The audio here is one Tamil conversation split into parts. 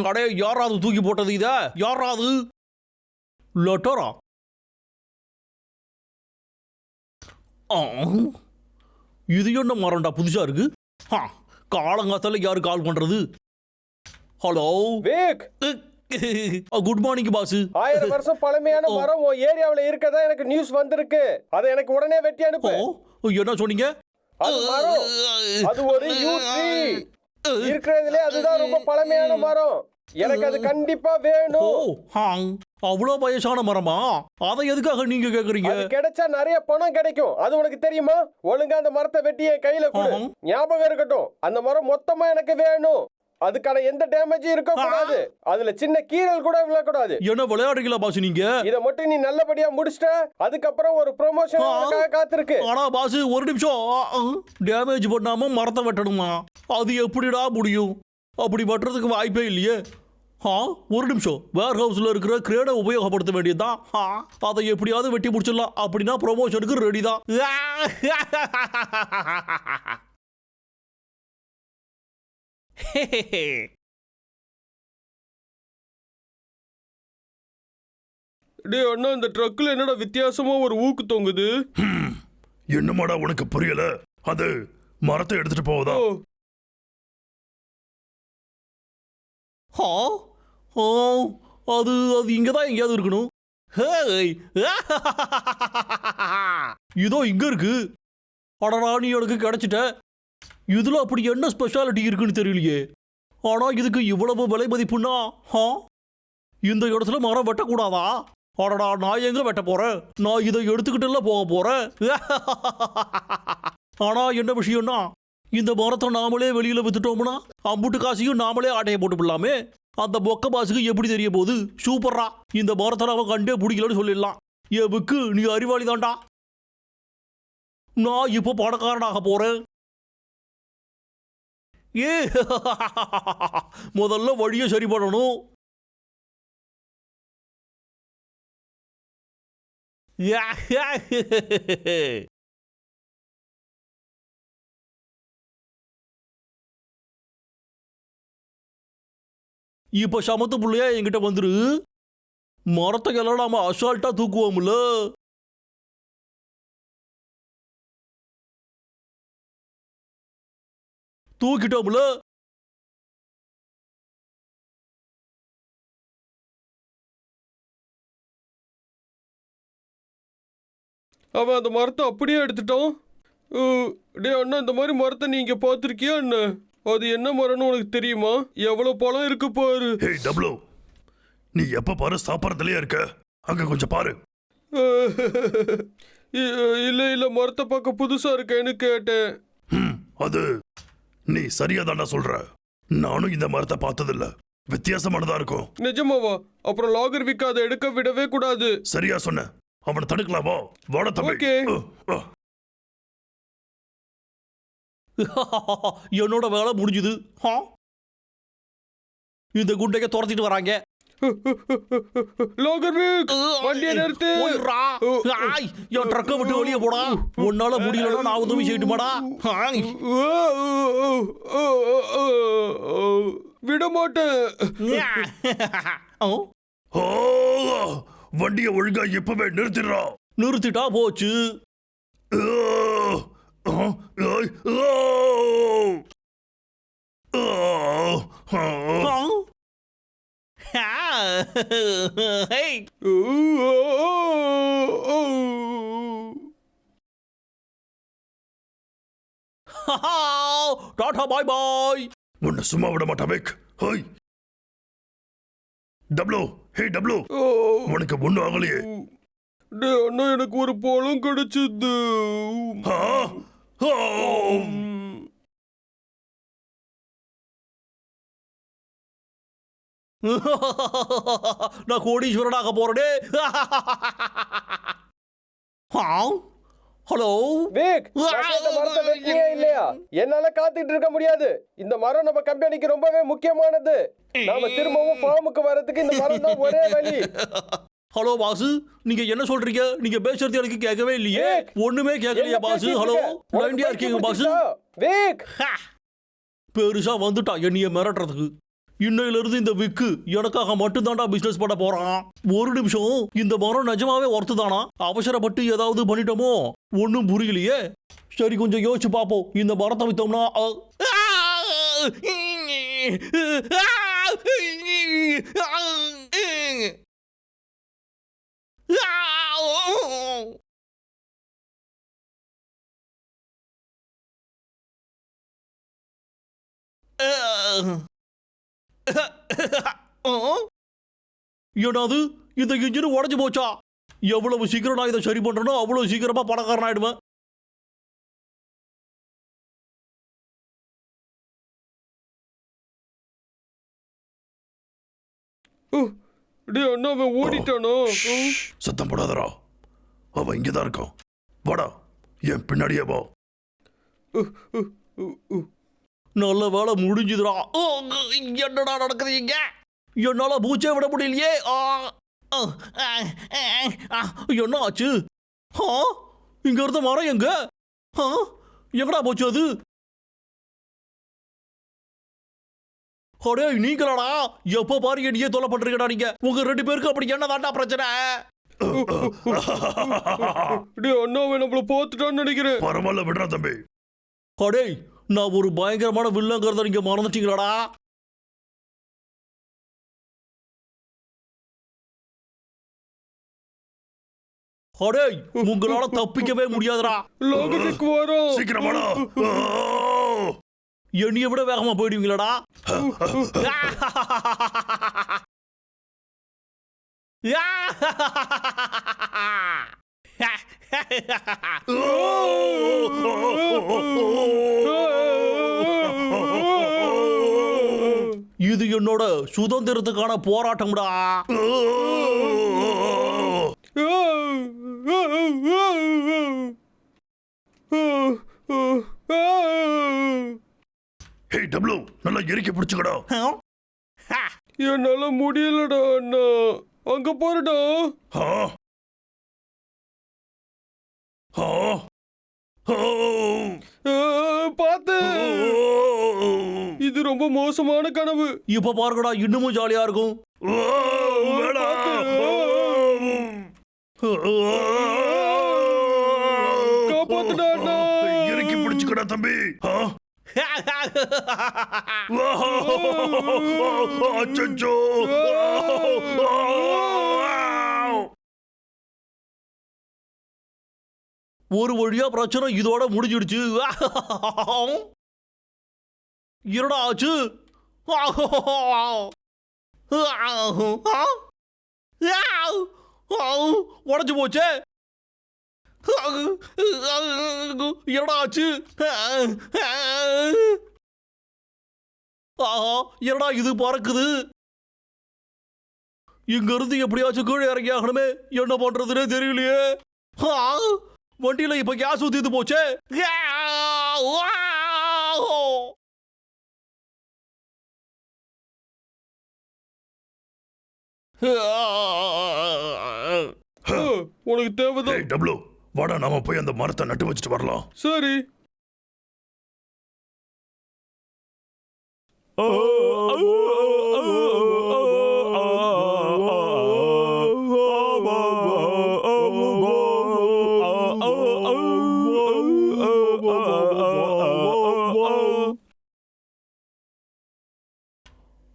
அடே யாராவது தூக்கி போட்டது இத? யாராவது? லெட்டரா? இது என்ன மரண்டா புதுசா இருக்கு? காலங்காத்தால யாரு கால் பண்றது? Hello wake, good morning boss. 1000 வருஷம் பழமையான மரம் உன் ஏரியாவுல இருக்கதா எனக்கு நியூஸ் வந்திருக்கு. அதை எனக்கு உடனே வெட்டி அனுப்பு. என்ன சொன்னீங்க? அது மரம், அது ஒரு யூ ட்ரீ. இருக்கிறதுலே அதுதான் ரொம்ப பழமையான மரம். எனக்கு அது கண்டிப்பா வேணும். அவ்வளோ வயசான மரமா? அதை எதுக்காக நீங்க கேக்குறீங்க? அது கிடைச்சா நிறைய பணம் கிடைக்கும். அது உனக்கு தெரியுமா? ஒழுங்கா அந்த மரத்தை வெட்டி என் கையில கொடு. ஞாபகம் இருக்கட்டும், அந்த மரம் மொத்தமா எனக்கு வேணும். அதுக்கான எந்த டேமேஜும் இருக்க கூடாது. அதுல சின்ன கீறல் கூட விழக்கூடாது. என்ன விளையாடுறீங்களா பாஸ் நீங்க? இத மட்டும் நீ நல்லபடியா முடிச்சிட்ட, அதுக்கப்புறம் ஒரு ப்ரமோஷன் காத்திருக்கு. ஆனா பாஸ் ஒரு நிமிஷம், டேமேஜ் பண்ணாம மரத்தை வெட்டணுமா? அது எப்படிடா முடியும்? அப்படி வெட்டுறதுக்கு வாய்ப்பே இல்லையே. ஒரு நிமிஷம், வேர் ஹவுஸ்ல இருக்கிற கிரேனை உபயோகப்படுத்த வேண்டியதுதான். அதை எப்படியாவது வெட்டி முடிச்சிடலாம். அப்படின்னா ப்ரமோஷனுக்கு ரெடி தான். டேய் அண்ணா, இந்த ட்ரக்ல என்னடா வித்தியாசமா ஒரு ஊக்கு தொங்குது? என்னமாடா உனக்கு புரியல? அது மரத்தை எடுத்துட்டு போவதா? அது அது இங்கதான் எங்கேயாவது இருக்கணும். இதோ இங்க இருக்கு. அடடா, நீ எனக்கு கிடைச்சிட்ட. இதுல அப்படி என்ன ஸ்பெஷாலிட்டி இருக்குன்னு தெரியலையே. ஆனா இதுக்கு இவ்வளவு விலை மதிப்புன்னா இந்த இடத்துல மரம் வெட்டக்கூடாதா? அடடா, நான் எங்க வெட்ட போறேன்? நான் இதை எடுத்துக்கிட்டு போக போறேன். ஆனா என்ன விஷயம்னா, இந்த மரத்தை நாமளே வெளியில வித்துட்டோம்னா அம்புட்டு காசையும் நாமளே ஆட்டையை போட்டு போடலாமே. அந்த பொக்க பாசுக்கு எப்படி தெரிய போகுது? சூப்பரா, இந்த மரத்தை அவன் கண்டே பிடிக்கலன்னு சொல்லிடலாம். எவுக்கு நீ அறிவாளி தான்டா. நான் இப்போ பணக்காரனாக போறேன். முதல்ல வழியை சரி பண்ணணும். இப்ப சமத்து புள்ளையா என்கிட்ட வந்துரு. மரத்தை எல்லாம் நாம அசால்ட்டா தூக்குவோம்ல. தூக்கிட்டோம்ல. அவன் அந்த மரத்தை அப்படியே எடுத்துட்டான். டே அண்ணா, இந்த மாதிரி மரத்தை நீங்க பார்த்துருக்கியா என்ன? அது என்ன மரம்னு உனக்கு தெரியுமா? எவ்வளவு பழம் இருக்கு பாரு. ஹே டப்ளு, நீ எப்ப பாரு சாப்பிடறதுலயே இருக்க. அங்க கொஞ்சம் பாரு. இல்ல இல்ல, மரத்தை பார்க்க புதுசா இருக்கேன்னு கேட்டேன். அது நீ சரியா தாண்டா சொல்ற. நானும் இந்த மரத்தை பார்த்ததில்ல. வித்தியாசமானதா இருக்கும். நிஜமாவா? அப்புறம் லாகர் விக்க அதை எடுக்க விடவே கூடாது. சரியா சொன்ன. அவனை தடுக்கலாமா? வாட தம்பி. என்னோட வேலை முடிஞ்சுது. இந்த குண்டையை துரத்திட்டு வராங்க. வண்டியை நிறுத்து. என் ட்ரக்கை விட்டு வெளியே போடா. உன்னால முடியலன்னா நான் உதவி செய்யட்டுமாடா? விட மாட்டேன். வண்டியை ஒழுங்கா இப்பவே நிறுத்திடுறா. நிறுத்திட்டா போச்சு. டாடா பாய் பாய். உன்னை சும்மா விட மாட்டான் வேக். ஹோய் டப்ளு, ஹே டப்ளு, உனக்கு ஒன்னும் ஆகலையே. அண்ணா, எனக்கு ஒரு பழம் கிடைச்சது. நான் கோடீஸ்வரனாக போறேனே. ஹலோ வேக், மரத்தை வெட்டியே இல்லையா? என்னால காத்துட்டு இருக்க முடியாது. இந்த மரம் நம்ம கம்பெனிக்கு ரொம்பவே முக்கியமானது. நாம திரும்பவும் ஃபார்முக்கு வரதுக்கு இந்த மரம் தான் ஒரே வழி. ஹலோ பாஸ், நீங்க என்ன சொல்றீங்க? நீங்க பேசுறது எனக்கு கேட்கவே இல்லையே. விக், ஒண்ணுமே கேட்கலையா என்ன பாஸ்? பேசிட்டு ஹலோ, இருக்க? உனக்கு லைன்லயா இருக்கீங்க பைத்தியம் பாஸ்? பிடிச்சிருச்சா? விக், பெருசா வந்துட்டா என்னைய மிரட்டுறதுக்கு. இன்னையில இருந்து இந்த விக்கு எனக்காக மட்டும் தான்டா பிசினஸ் பண்ண போறான். ஒரு நிமிஷம், இந்த மரம் நிஜமாவே ஒர்த்து தானா? அவசரப்பட்டு ஏதாவது பண்ணிட்டோமோ? ஒன்னும் புரியலையே. சரி, கொஞ்சம் யோசிச்சு பார்ப்போம். இந்த மரத்தை வித்தோம்னா என்னது, இந்த இன்ஜின் உடஞ்சு போச்சா? எவ்வளவு சீக்கிரம் நான் இதை சரி பண்றேனோ அவ்வளவு சீக்கிரமா பணக்காரன் ஆயிடுவேன். டேய் அண்ணா அவன் ஓடிட்டானோ? சத்தம் போடாதடா. அவன் இங்கதான் இருக்கான். வாடா, என் பின்னாடியே வா. நல்ல வேலை முடிஞ்சுதுடா. என்னடா நடக்குது இங்க? என்னால மூச்சே விட முடியலையே. என்ன ஆச்சு? இங்க இருந்த மரம் எங்க? எங்கடா போச்சு அது? அடே நீங்களாடா? எப்ப பாரு என்னையே தொலை பண்றீங்கடா நீங்க. உங்க ரெண்டு பேருக்கு அப்படி என்ன தாண்டா பிரச்சனை? டேய் அண்ணா அவன் நம்மள போத்துட்டான்னு நினைக்கிறேன். பரவாயில்ல, விடுறா தம்பி. அடே, நான் ஒரு பயங்கரமான வில்லங்கிறத நீங்க மறந்துட்டீங்களாடா? அடே, உங்களால தப்பிக்கவே முடியாதுடா. லோகத்துக்கு வரோம். சீக்கிரம் வாடா. என்னைய விட வேகமா போயிடுவீங்களாடா? இது என்னோட சுதந்திரத்துக்கான போராட்டம்டா. ஹே டப்ளு, நல்லா எரிக்க பிடிச்சுக்கடா. என்னால முடியலடா அண்ணா. அங்க போறடா. ஆ ஆ ஆ பாத்து, இது ரொம்ப மோசமான கனவு. இப்ப பாருங்கடா, இன்னமும் ஜாலியா இருக்கும். காப்பாத்துடா அண்ணா. இறக்கி பிடிச்சுக்கடா தம்பி. அச்சச்சோ. ஒரு வழியா பிரச்சனை இதோட முடிஞ்சிடுச்சு. என்னடா ஆச்சு? உடஞ்சு போச்சே. என்னடா ஆச்சு? என்னடா இது பறக்குது? இங்க இருந்து எப்படியாச்சும் கீழே இறங்கி ஆகணுமே. என்ன பண்றதுன்னே தெரியலையே. வண்டியில இப்ப கேஸ் ஊத்திட்டு போச்சே. உனக்கு தேவைதான். டப்ளு, வாடா, நாம போய் அந்த மரத்தை நட்டு வச்சுட்டு வரலாம். சரி.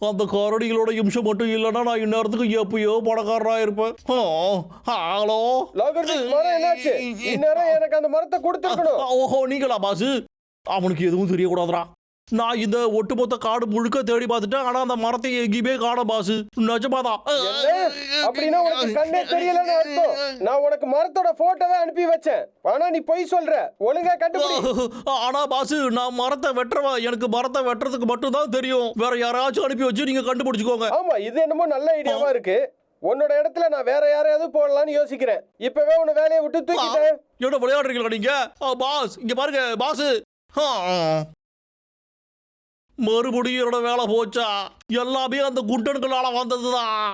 அந்த கரடிகளோட இம்சம் மட்டும் இல்லைன்னா நான் இந்நேரத்துக்கு எப்பயோ பணக்காரனா இருப்பேன். ஹலோ, மரம் என்னாச்சு? இந்நேரம் எனக்கு அந்த மரத்தை கொடுத்துருக்கணும். ஓஹோ, நீங்களா பாசு? அவனுக்கு எதுவும் தெரியக்கூடாதுடா. நான் இந்த ஒட்டுமொத்த காடு முழுக்க தேடி பார்த்துட்டேன். ஆனா அந்த மரத்தை எங்கேயுமே காணோம் பாசு. நிஜமாதான். அப்படின்னா உனக்கு கண்ணே தெரியலன்னு அர்த்தம். நான் உனக்கு மரத்தோட போட்டோவே அனுப்பி வச்சேன். ஆனா நீ பொய் சொல்ற. ஒழுங்கா கண்டுபிடி. ஆனா பாசு, நான் மரத்தை வெட்டுறவன். எனக்கு மரத்தை வெட்டுறதுக்கு மட்டும் தான் தெரியும். வேற யாராச்சும் அனுப்பி வச்சு நீங்க கண்டுபிடிச்சுக்கோங்க. ஆமா, இது என்னமோ நல்ல ஐடியாவா இருக்கு. உன்னோட இடத்துல நான் வேற யாரையாவது போடலாம்னு யோசிக்கிறேன். இப்பவே உன்னை வேலையை விட்டு தூக்கிட்டேன். என்ன விளையாடுறீங்களா நீங்க? பாஸ், இங்க பாருங்க பாஸ். மறுபடியும் என்னோட வேலை போச்சா? எல்லாமே அந்த குண்டன்களால வந்ததுதான்.